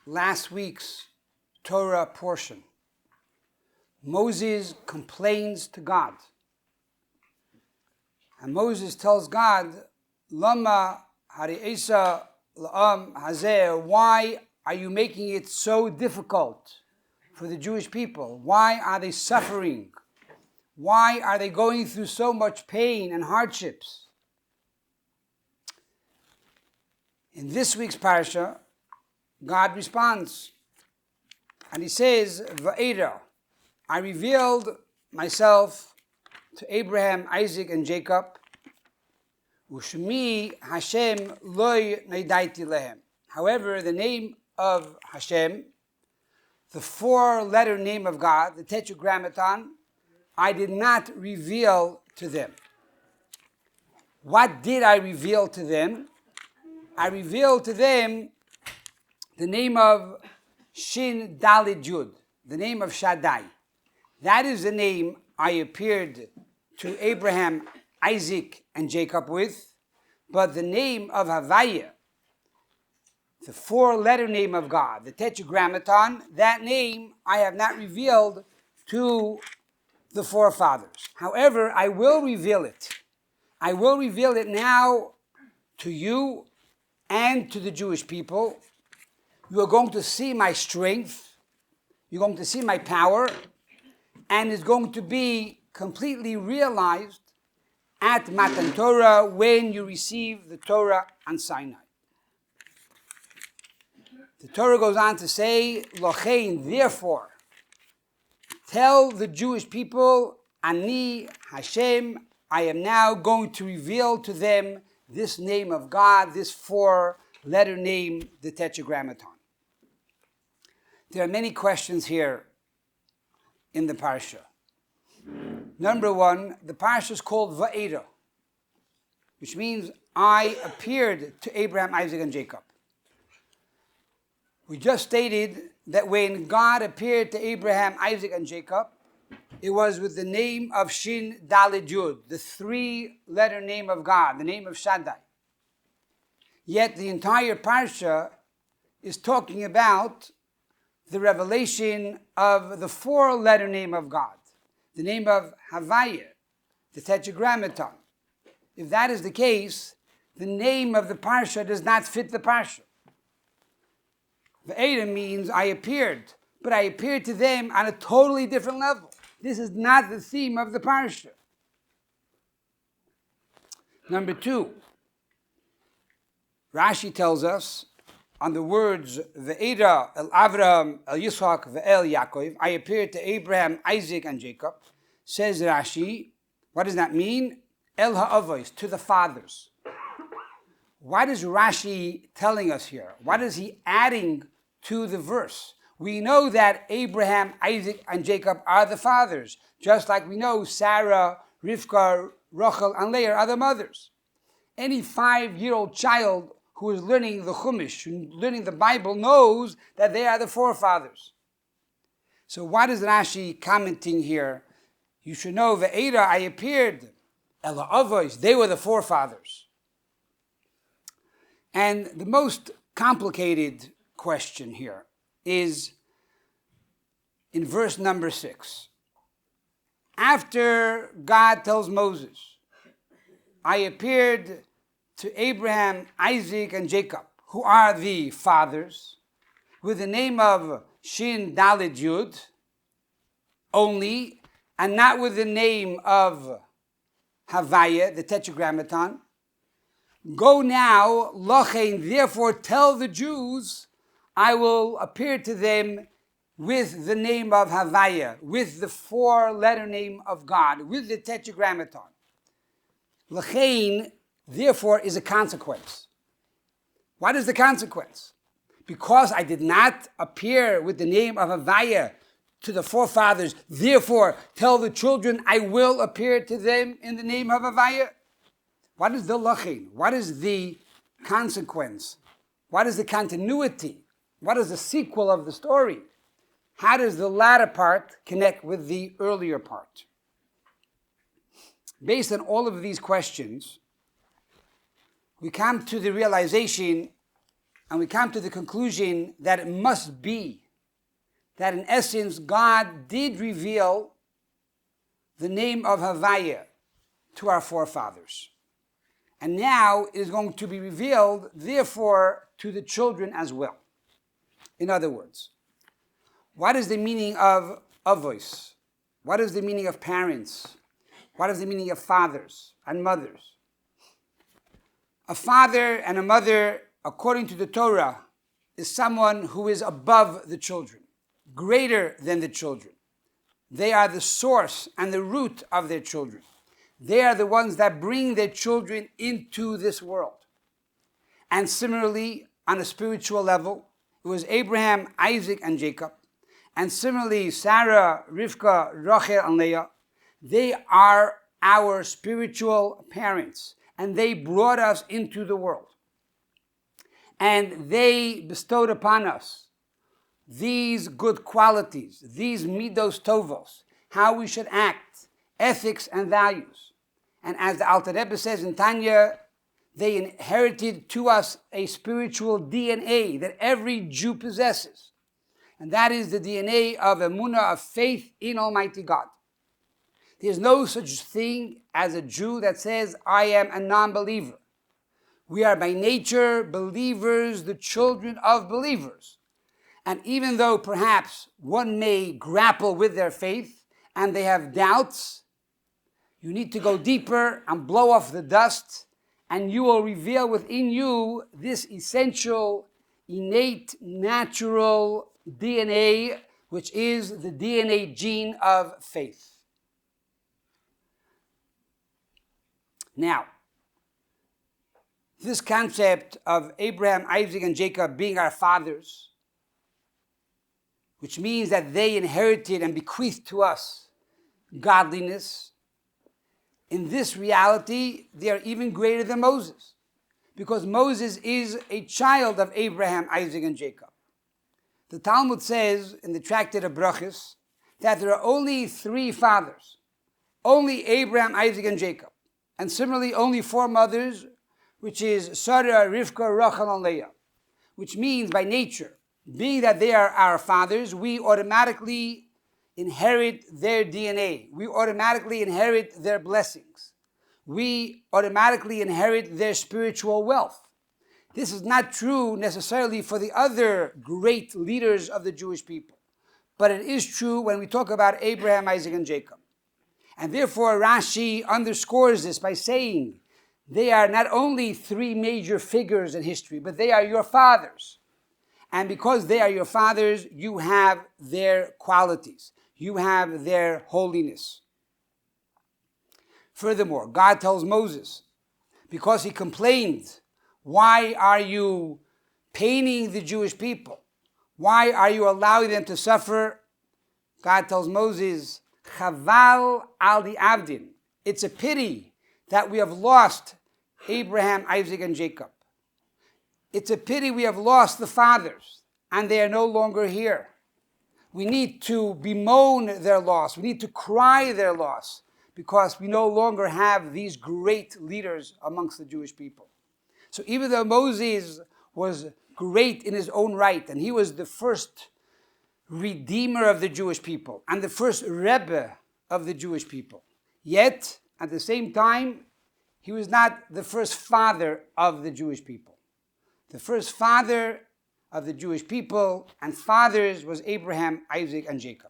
last week's Torah portion. Moses complains to God. And Moses tells God, Lama hari'esa la'am hazeh, why are you making it so difficult for the Jewish people? Why are they suffering? Why are they going through so much pain and hardships? In this week's parsha, God responds, and he says, Vaera, I revealed myself to Abraham, Isaac, and Jacob. Ushmi Hashem loy neidaiti lehem. However, the name of Hashem, the four-letter name of God, the Tetragrammaton, I did not reveal to them. What did I reveal to them? I revealed to them the name of Shin Dalet Yud, the name of Shaddai. That is the name I appeared to Abraham, Isaac, and Jacob with. But the name of Vaera, the four-letter name of God, the Tetragrammaton, that name I have not revealed to the forefathers. However, I will reveal it. I will reveal it now to you and to the Jewish people. You are going to see my strength. You're going to see my power. And it's going to be completely realized at Matan Torah when you receive the Torah on Sinai. The Torah goes on to say, Lochein, therefore, tell the Jewish people, Ani Hashem, I am now going to reveal to them this name of God, this four-letter name, the Tetragrammaton. There are many questions here in the parsha. Number one, the parsha is called Vaera, which means I appeared to Abraham, Isaac, and Jacob. We just stated that when God appeared to Abraham, Isaac, and Jacob, it was with the name of Shin Dalet Yud, the three-letter name of God, the name of Shaddai. Yet the entire parsha is talking about the revelation of the four-letter name of God, the name of Vaera, the Tetragrammaton. If that is the case, the name of the parsha does not fit the parsha. Vaera means I appeared, but I appeared to them on a totally different level. This is not the theme of the parsha. Number two, Rashi tells us on the words Vaera el Avraham el Yitzchak ve'el Yaakov, I appeared to Abraham, Isaac, and Jacob. Says Rashi, what does that mean? El ha'avos, to the fathers. What is Rashi telling us here? What is he adding to the verse? We know that Abraham, Isaac, and Jacob are the fathers, just like we know Sarah, Rivka, Rachel, and Leah are the mothers. Any 5-year-old child who is learning the Chumash, learning the Bible, knows that they are the forefathers. So what is Rashi commenting here? You should know, Vaera, I appeared. El ha'avos, they were the forefathers. And the most complicated question here is in verse number 6. After God tells Moses, I appeared to Abraham, Isaac, and Jacob, who are the fathers, with the name of Shin Dalet Yud only, and not with the name of Vaera, the Tetragrammaton. Go now, Lochein, therefore tell the Jews, I will appear to them with the name of Vaera, with the four-letter name of God, with the Tetragrammaton. Lochein, therefore, is a consequence. What is the consequence? Because I did not appear with the name of Vaera to the forefathers, therefore tell the children I will appear to them in the name of Vaera. What is the lachin? What is the consequence? What is the continuity? What is the sequel of the story? How does the latter part connect with the earlier part? Based on all of these questions, we come to the realization and we come to the conclusion that it must be that in essence God did reveal the name of Vaera to our forefathers. And now it is going to be revealed, therefore, to the children as well. In other words, what is the meaning of avos? What is the meaning of parents? What is the meaning of fathers and mothers? A father and a mother, according to the Torah, is someone who is above the children, greater than the children. They are the source and the root of their children. They are the ones that bring their children into this world. And similarly, on a spiritual level, it was Abraham, Isaac, and Jacob. And similarly, Sarah, Rivka, Rachel, and Leah. They are our spiritual parents, and they brought us into the world. And they bestowed upon us these good qualities, these midos tovos, how we should act, ethics and values. And as the Alter Rebbe says in Tanya, they inherited to us a spiritual DNA that every Jew possesses. And that is the DNA of emunah, of faith in Almighty God. There's no such thing as a Jew that says, I am a non-believer. We are by nature believers, the children of believers. And even though perhaps one may grapple with their faith and they have doubts, you need to go deeper and blow off the dust, and you will reveal within you this essential, innate, natural DNA, which is the DNA gene of faith. Now, this concept of Abraham, Isaac, and Jacob being our fathers, which means that they inherited and bequeathed to us godliness, in this reality, they are even greater than Moses, because Moses is a child of Abraham, Isaac, and Jacob. The Talmud says in the Tractate of Brachos that there are only 3 fathers, only Abraham, Isaac, and Jacob, and similarly only 4 mothers, which is Sarah, Rivka, Rachel, and Leah, which means by nature, being that they are our fathers, we automatically inherit their DNA. We automatically inherit their blessings. We automatically inherit their spiritual wealth. This is not true necessarily for the other great leaders of the Jewish people, but it is true when we talk about Abraham, Isaac, and Jacob. And therefore Rashi underscores this by saying they are not only 3 major figures in history, but they are your fathers. And because they are your fathers, you have their qualities. You have their holiness. Furthermore, God tells Moses, because he complained, why are you paining the Jewish people? Why are you allowing them to suffer? God tells Moses, Chaval al the Avdin. It's a pity that we have lost Abraham, Isaac, and Jacob. It's a pity we have lost the fathers, and they are no longer here. We need to bemoan their loss. We need to cry their loss, because we no longer have these great leaders amongst the Jewish people. So even though Moses was great in his own right, and he was the first redeemer of the Jewish people, and the first Rebbe of the Jewish people, yet, at the same time, he was not the first father of the Jewish people. The first father of the Jewish people and fathers was Abraham, Isaac, and Jacob.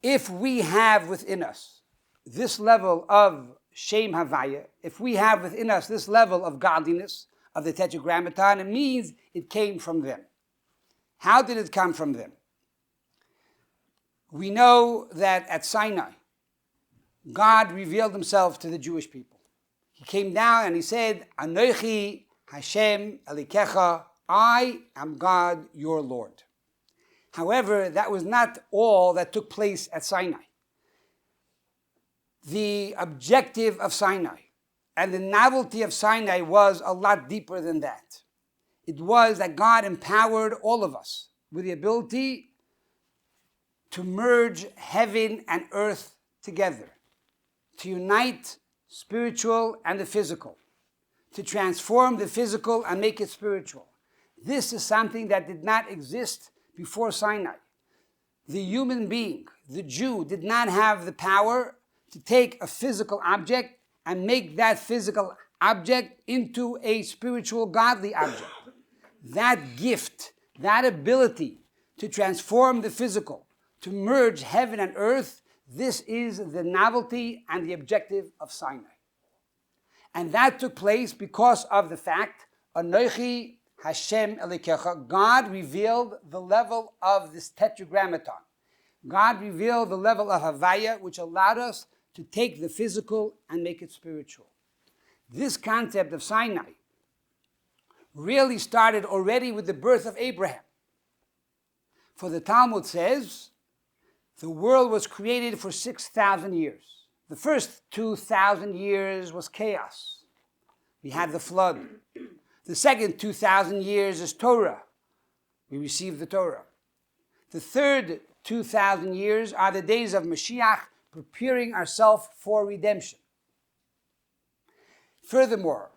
If we have within us this level of Shem Havaya, if we have within us this level of godliness of the Tetragrammaton, it means it came from them. How did it come from them? We know that at Sinai, God revealed himself to the Jewish people. He came down and he said, Anochi Hashem Elikecha, I am God, your Lord. However, that was not all that took place at Sinai. The objective of Sinai and the novelty of Sinai was a lot deeper than that. It was that God empowered all of us with the ability to merge heaven and earth together, to unite spiritual and the physical, to transform the physical and make it spiritual. This is something that did not exist before Sinai. The human being, the Jew, did not have the power to take a physical object and make that physical object into a spiritual, godly object. That gift, that ability to transform the physical, to merge heaven and earth, this is the novelty and the objective of Sinai. And that took place because of the fact, Anochi Hashem Elikecha, God revealed the level of this Tetragrammaton. God revealed the level of Havaya, which allowed us to take the physical and make it spiritual. This concept of Sinai really started already with the birth of Abraham. For the Talmud says, the world was created for 6,000 years. The first 2,000 years was chaos. We had the flood. The second 2,000 years is Torah. We received the Torah. The third 2,000 years are the days of Moshiach, preparing ourselves for redemption. Furthermore,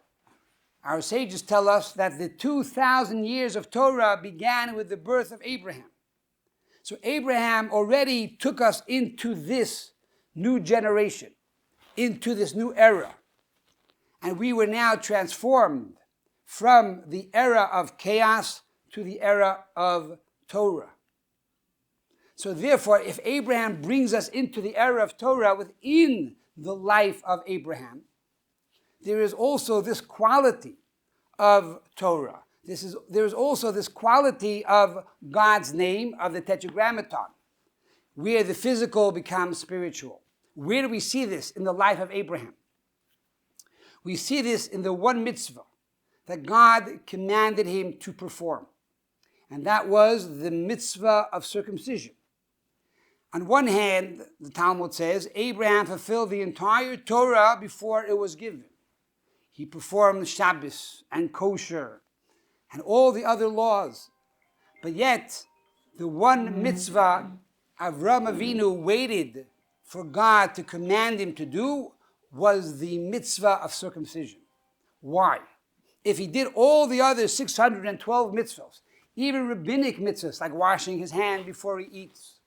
our sages tell us that the 2,000 years of Torah began with the birth of Abraham. So Abraham already took us into this new generation, into this new era. And we were now transformed from the era of chaos to the era of Torah. So therefore, if Abraham brings us into the era of Torah within the life of Abraham, there is also this quality of Torah. There is also this quality of God's name, of the Tetragrammaton, where the physical becomes spiritual. Where do we see this in the life of Abraham? We see this in the one mitzvah that God commanded him to perform. And that was the mitzvah of circumcision. On one hand, the Talmud says, Abraham fulfilled the entire Torah before it was given. He performed Shabbos and kosher and all the other laws. But yet, the one mitzvah Avraham Avinu waited for God to command him to do was the mitzvah of circumcision. Why? If he did all the other 612 mitzvahs, even rabbinic mitzvahs like washing his hand before he eats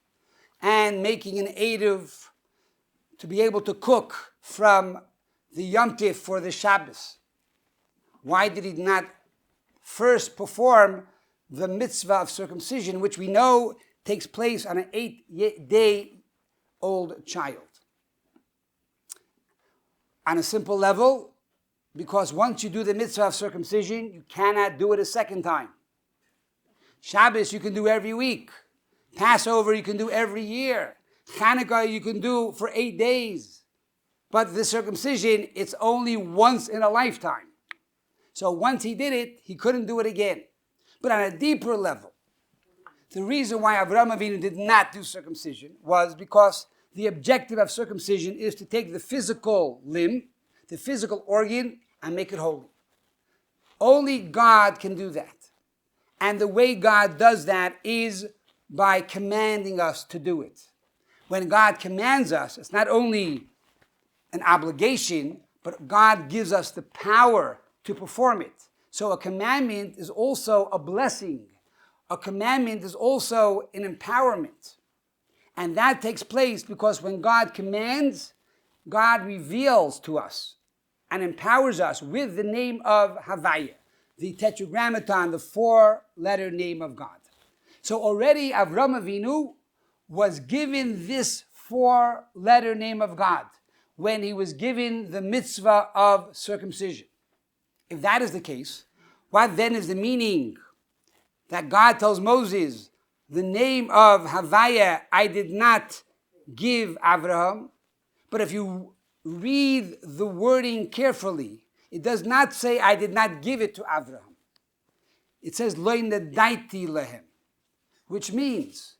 and making an eiduv to be able to cook from the Yom Tif for the Shabbos, why did he not first perform the mitzvah of circumcision, which we know takes place on an 8-day-old child? On a simple level, because once you do the mitzvah of circumcision, you cannot do it a second time. Shabbos you can do every week. Passover you can do every year. Hanukkah you can do for 8 days. But the circumcision, it's only once in a lifetime. So once he did it, he couldn't do it again. But on a deeper level, the reason why Avraham Avinu did not do circumcision was because the objective of circumcision is to take the physical limb, the physical organ, and make it holy. Only God can do that. And the way God does that is by commanding us to do it. When God commands us, it's not only an obligation, but God gives us the power to perform it. So a commandment is also a blessing. A commandment is also an empowerment. And that takes place because when God commands, God reveals to us and empowers us with the name of Havaya, the Tetragrammaton, the 4-letter name of God. So already Avraham Avinu was given this 4-letter name of God when he was given the mitzvah of circumcision. If that is the case, what then is the meaning that God tells Moses, the name of Havaya I did not give Avraham? But if you read the wording carefully, it does not say I did not give it to Avraham. It says lo nadaiti lehem, which means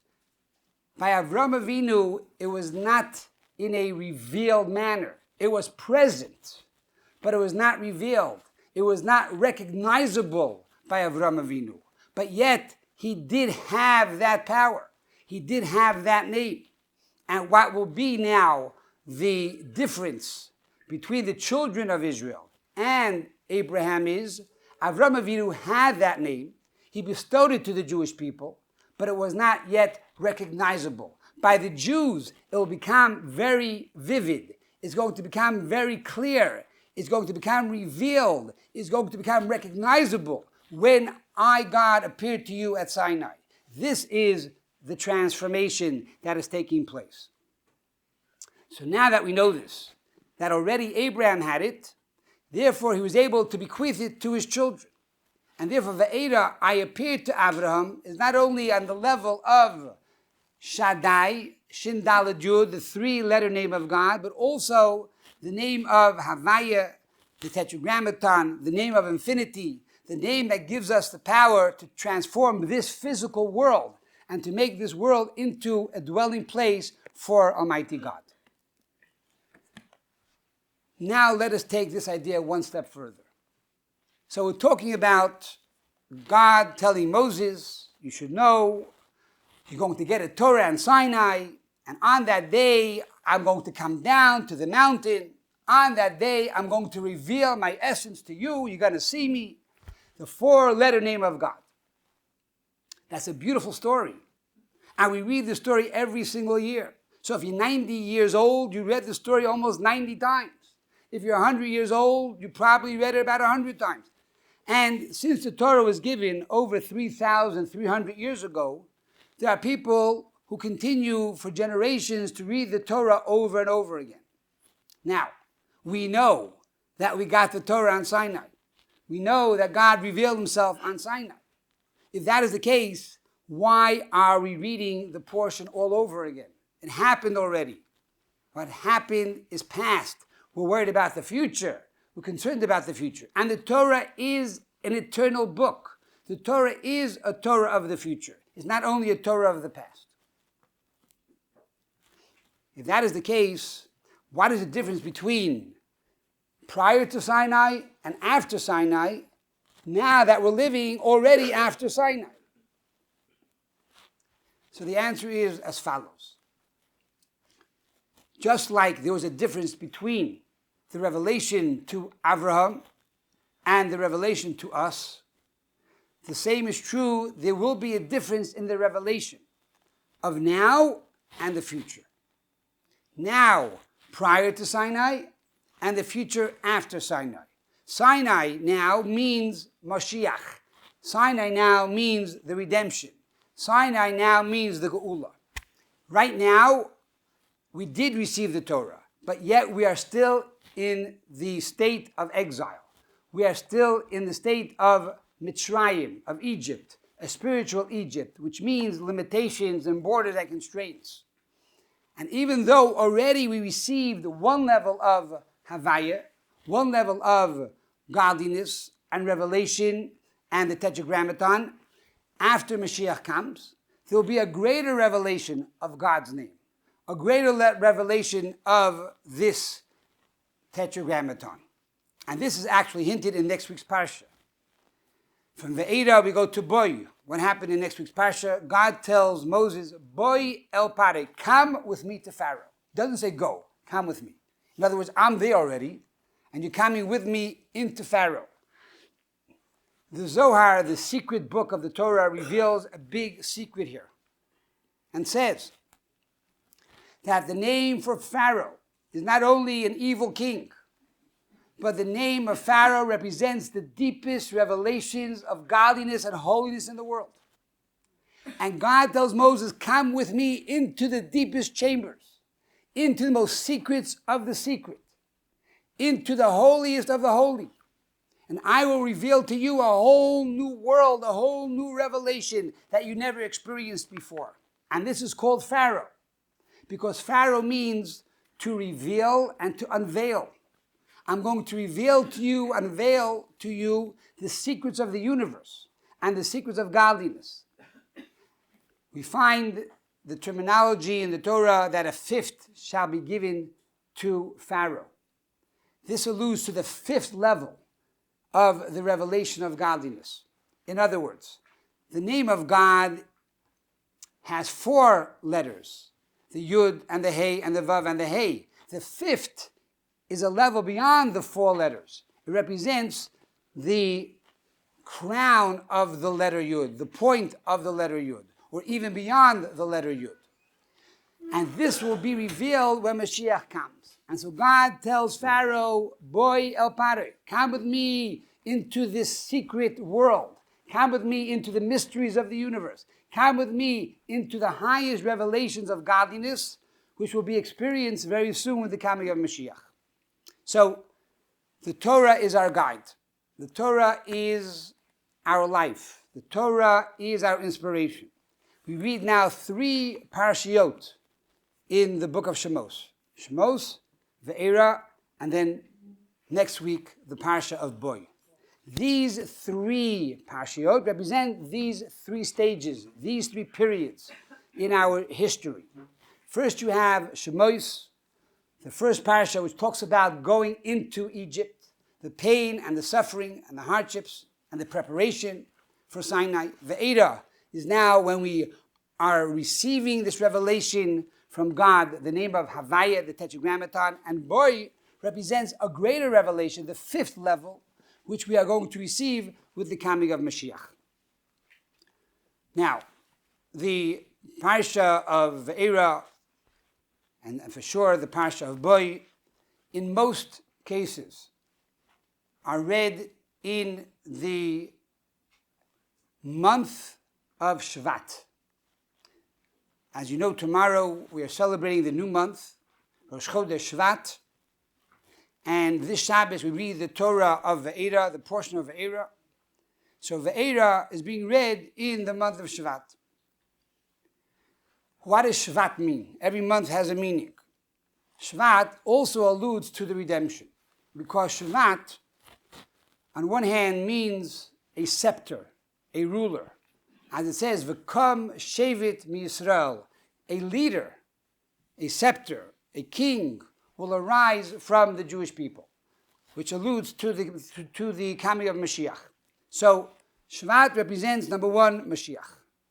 by Avraham Avinu it was not in a revealed manner. It was present, but it was not revealed. It was not recognizable by Avraham Avinu. But yet, he did have that power. He did have that name. And what will be now the difference between the children of Israel and Abraham is. Avram Avinu had that name. He bestowed it to the Jewish people, but it was not yet recognizable. By the Jews, it will become very vivid. It's going to become very clear. It's going to become revealed. It's going to become recognizable when I, God, appeared to you at Sinai. This is the transformation that is taking place. So now that we know this, that already Abraham had it, therefore he was able to bequeath it to his children. And therefore, Vaera, I appeared to Abraham, is not only on the level of Shaddai, Shin Daled Yud, the three-letter name of God, but also the name of Havaya, the Tetragrammaton, the name of infinity, the name that gives us the power to transform this physical world and to make this world into a dwelling place for Almighty God. Now let us take this idea one step further. So we're talking about God telling Moses, you should know, you're going to get a Torah on Sinai, and on that day, I'm going to come down to the mountain. On that day, I'm going to reveal my essence to you. You're going to see me. The four-letter name of God. That's a beautiful story. And we read the story every single year. So if you're 90 years old, you read the story almost 90 times. If you're 100 years old, you probably read it about 100 times. And since the Torah was given over 3,300 years ago, there are people who continue for generations to read the Torah over and over again. Now, we know that we got the Torah on Sinai. We know that God revealed himself on Sinai. If that is the case, why are we reading the portion all over again? It happened already. What happened is past. We're worried about the future. We're concerned about the future. And the Torah is an eternal book. The Torah is a Torah of the future. It's not only a Torah of the past. If that is the case, what is the difference between prior to Sinai and after Sinai, now that we're living already after Sinai? So the answer is as follows. Just like there was a difference between the revelation to Abraham and the revelation to us, the same is true, there will be a difference in the revelation of now and the future. Now, prior to Sinai, and the future after Sinai. Sinai now means Moshiach. Sinai now means the redemption. Sinai now means the Geula. Right now, we did receive the Torah, but yet we are still in the state of exile. We are still in the state of Mitzrayim, of Egypt, a spiritual Egypt, which means limitations and borders and constraints. And even though already we received one level of Havaya, one level of godliness and revelation and the Tetragrammaton, after Moshiach comes, there will be a greater revelation of God's name, a greater revelation of this Tetragrammaton. And this is actually hinted in next week's parsha. From Vaera we go to Boy. What happened in next week's parsha? God tells Moses, Boy el pare, come with me to Pharaoh. Doesn't say go, come with me. In other words, I'm there already, and you're coming with me into Pharaoh. The Zohar, the secret book of the Torah, reveals a big secret here and says that the name for Pharaoh is not only an evil king, but the name of Pharaoh represents the deepest revelations of godliness and holiness in the world. And God tells Moses, come with me into the deepest chambers, into the most secrets of the secret, into the holiest of the holy. And I will reveal to you a whole new world, a whole new revelation that you never experienced before. And this is called Pharaoh, because Pharaoh means to reveal and to unveil. I'm going to reveal to you, unveil to you the secrets of the universe and the secrets of godliness. We find the terminology in the Torah that a fifth shall be given to Pharaoh. This alludes to the fifth level of the revelation of godliness. In other words, the name of God has 4 letters, the Yud and the Hey and the Vav and the Hey. The fifth is a level beyond the 4 letters. It represents the crown of the letter Yud, the point of the letter Yud, or even beyond the letter Yud. And this will be revealed when Moshiach comes. And so God tells Pharaoh, Boy el Pare, come with me into this secret world. Come with me into the mysteries of the universe. Come with me into the highest revelations of godliness, which will be experienced very soon with the coming of Moshiach. So, the Torah is our guide. The Torah is our life. The Torah is our inspiration. We read now 3 parshiot in the book of Shemos. Shemos, Vaera, and then next week, the parsha of Boy. These 3 parshiot represent these 3 stages, these 3 periods in our history. First you have Shemos, the first parsha, which talks about going into Egypt, the pain and the suffering and the hardships and the preparation for Sinai. Vaera is now when we are receiving this revelation from God, the name of Havaya, the Tetragrammaton, and Boy represents a greater revelation, the 5th level, which we are going to receive with the coming of Moshiach. Now, the parsha of Vaera, and for sure the parsha of Boy, in most cases, are read in the month of Shevat. As you know, tomorrow we are celebrating the new month, Rosh Chodesh Shevat, and this Shabbos we read the Torah of Vaera, the portion of Vaera. So Vaera is being read in the month of Shevat. What does Shevat mean? Every month has a meaning. Shevat also alludes to the redemption, because Shevat, on one hand, means a scepter, a ruler. As it says, V'kom Shevet miYisrael, a leader, a scepter, a king will arise from the Jewish people, which alludes to the coming of Moshiach. So Shevat represents, number 1, Moshiach.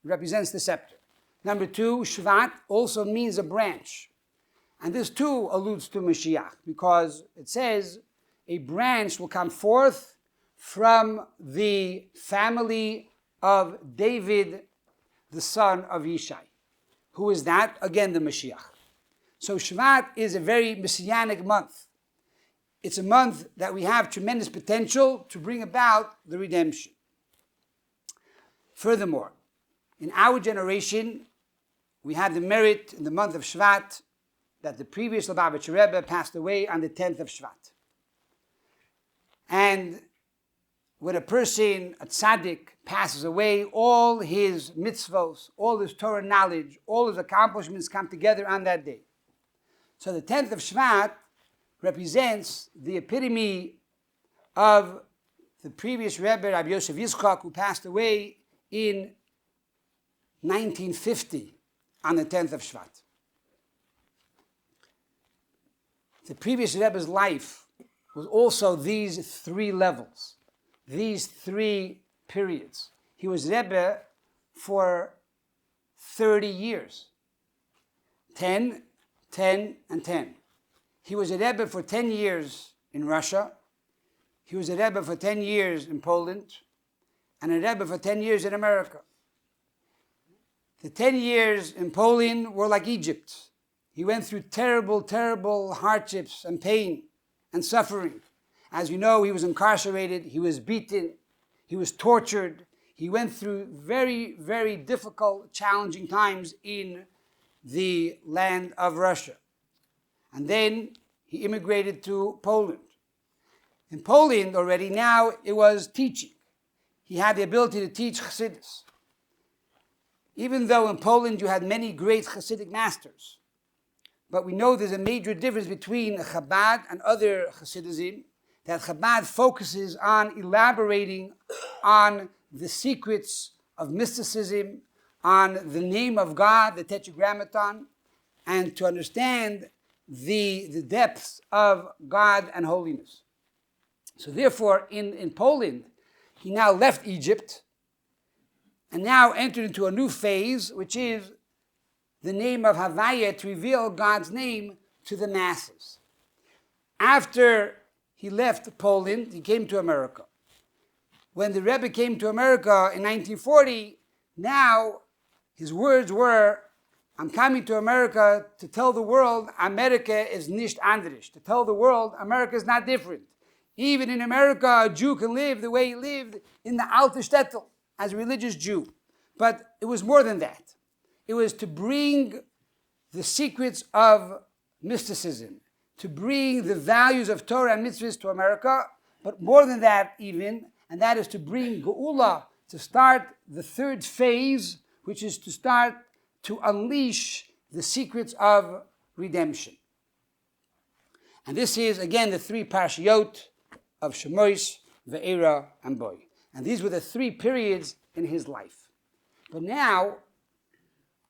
It represents the scepter. Number 2, Shevat also means a branch. And this too alludes to Moshiach, because it says a branch will come forth from the family of David, the son of Yishai. Who is that? Again, the Moshiach. So Shevat is a very messianic month. It's a month that we have tremendous potential to bring about the redemption. Furthermore, in our generation, we have the merit in the month of Shevat that the previous Lubavitcher Rebbe passed away on the 10th of Shevat. And when a person, a tzaddik, passes away, all his mitzvos, all his Torah knowledge, all his accomplishments come together on that day. So the 10th of Shevat represents the epitome of the previous Rebbe, Rabbi Yosef Yitzchak, who passed away in 1950 on the 10th of Shevat. The previous Rebbe's life was also these 3 levels, these 3 periods. He was Rebbe for 30 years. 10, 10, and 10. He was a Rebbe for 10 years in Russia. He was a Rebbe for 10 years in Poland. And a Rebbe for 10 years in America. The 10 years in Poland were like Egypt. He went through terrible, terrible hardships and pain and suffering. As you know, he was incarcerated, he was beaten, he was tortured. He went through very, very difficult, challenging times in the land of Russia. And then he immigrated to Poland. In Poland already now it was teaching. He had the ability to teach Chassidus. Even though in Poland you had many great Hasidic masters. But we know there's a major difference between Chabad and other Hasidism, that Chabad focuses on elaborating on the secrets of mysticism, on the name of God, the Tetragrammaton, and to understand the depths of God and holiness. So therefore, in Poland, he now left Egypt and now entered into a new phase, which is the name of Havaya, to reveal God's name to the masses. After he left Poland, he came to America. when the Rebbe came to America in 1940, now his words were, I'm coming to America to tell the world America is nicht anders. To tell the world America is not different. Even in America, a Jew can live the way he lived in the Alte Shtetl as a religious Jew. But it was more than that. It was to bring the secrets of mysticism, to bring the values of Torah and mitzvahs to America, but more than that even, and that is to bring Geula, to start the third phase, which is to start to unleash the secrets of redemption. And this is, again, the three parshiyot of Shemois, Vaera, and Boy. And these were the three periods in his life. But now,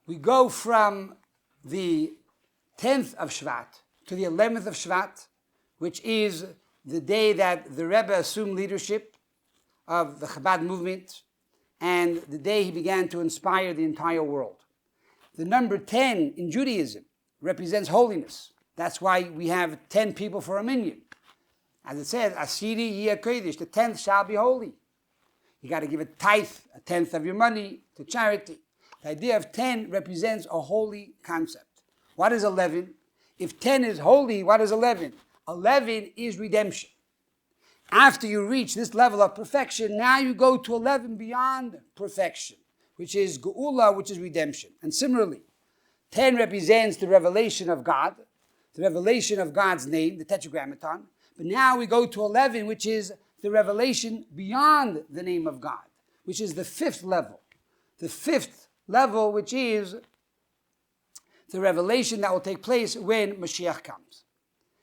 we go from the 10th of Shevat to the 11th of Shevat, which is the day that the Rebbe assumed leadership of the Chabad movement, and the day he began to inspire the entire world. The number 10 in Judaism represents holiness. That's why we have 10 people for a minyan. As it says, Asiri Yeh Kodesh, the 10th shall be holy. You got to give a tithe, a tenth of your money, to charity. The idea of 10 represents a holy concept. What is 11? If 10 is holy, what is 11? 11 is redemption. After you reach this level of perfection, now you go to 11 beyond perfection, which is Geula, which is redemption. And similarly, 10 represents the revelation of God, the revelation of God's name, the Tetragrammaton. But now we go to 11, which is the revelation beyond the name of God, which is the fifth level. The fifth level, which is the revelation that will take place when Moshiach comes.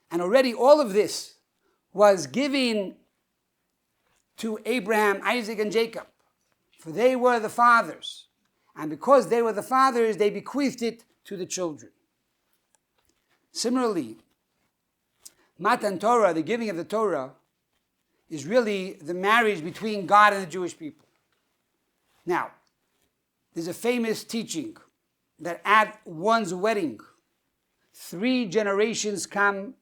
And already all of this was given to Abraham, Isaac, and Jacob, for they were the fathers. And because they were the fathers, they bequeathed it to the children. Similarly, Matan Torah, the giving of the Torah, is really the marriage between God and the Jewish people. Now, there's a famous teaching that at one's wedding, 3 generations come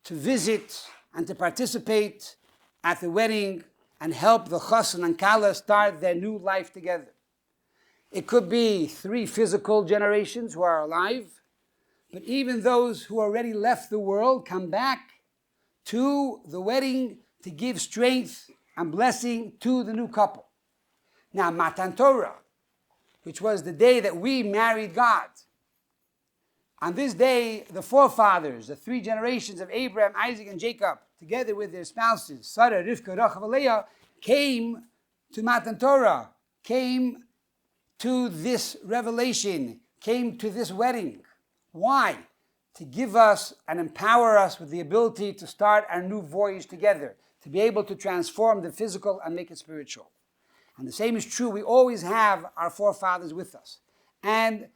to visit and to participate at the wedding and help the chassan and kala start their new life together. It could be 3 physical generations who are alive, but even those who already left the world come back to the wedding to give strength and blessing to the new couple. Now, Matan Torah, which was the day that we married God, on this day, the forefathers, the 3 generations of Abraham, Isaac, and Jacob, together with their spouses, Sarah, Rivka, Rachel, and Leah, came to Matan Torah, came to this revelation, came to this wedding. Why? To give us and empower us with the ability to start our new voyage together, to be able to transform the physical and make it spiritual. And the same is true, we always have our forefathers with us, and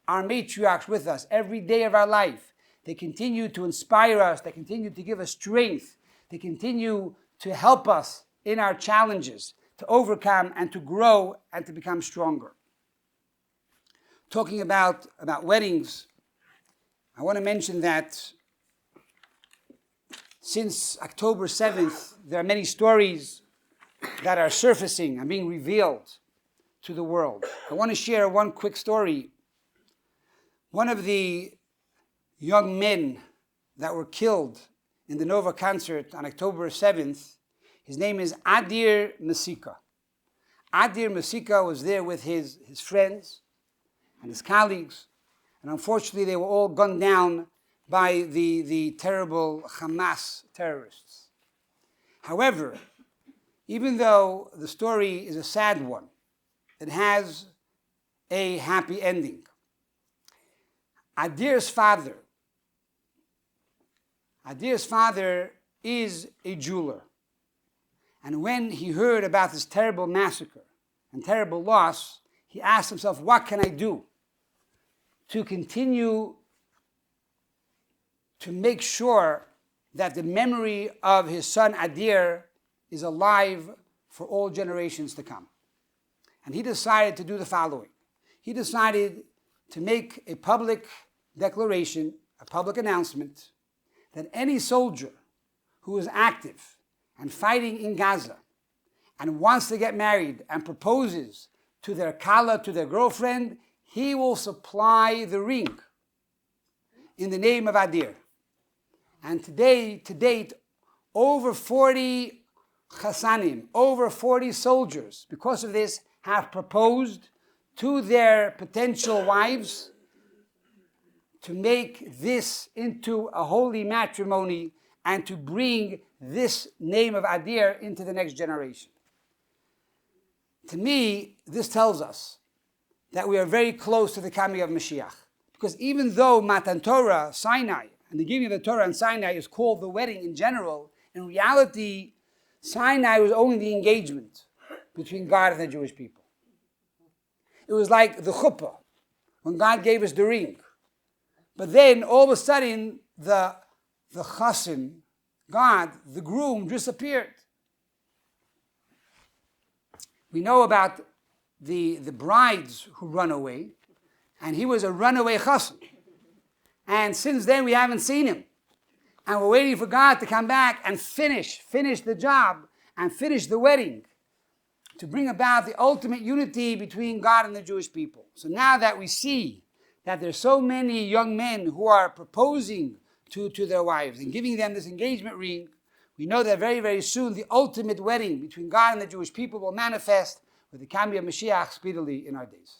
our matriarchs with us every day of our life. They continue to inspire us, they continue to give us strength, they continue to help us in our challenges, to overcome and to grow and to become stronger. Talking about weddings, I want to mention that since October 7th, there are many stories that are surfacing and being revealed to the world. I want to share one quick story. One of the young men that were killed in the Nova concert on October 7th, his name is Adir Masika. Adir Masika was there with his friends and his colleagues, and unfortunately they were all gunned down by the terrible Hamas terrorists. However, even though the story is a sad one, it has a happy ending. Adir's father is a jeweler. And when he heard about this terrible massacre and terrible loss, he asked himself, what can I do to continue to make sure that the memory of his son Adir is alive for all generations to come? And he decided to do the following. He decided to make a public declaration, a public announcement, that any soldier who is active and fighting in Gaza and wants to get married and proposes to their kala, to their girlfriend, he will supply the ring in the name of Adir. And today, to date, over 40 chasanim, over 40 soldiers, because of this, have proposed to their potential wives to make this into a holy matrimony and to bring this name of Adir into the next generation. To me, this tells us that we are very close to the coming of Moshiach. Because even though Matan Torah, Sinai, and the giving of the Torah on Sinai is called the wedding in general, in reality, Sinai was only the engagement between God and the Jewish people. It was like the chuppah, when God gave us the ring. But then, all of a sudden, the chassim, God, the groom, disappeared. We know about the brides who run away, and he was a runaway chassim. And since then, we haven't seen him. And we're waiting for God to come back and finish the job and finish the wedding to bring about the ultimate unity between God and the Jewish people. So now that we see that there's so many young men who are proposing to their wives and giving them this engagement ring, we know that very, very soon the ultimate wedding between God and the Jewish people will manifest with the coming of Moshiach speedily in our days.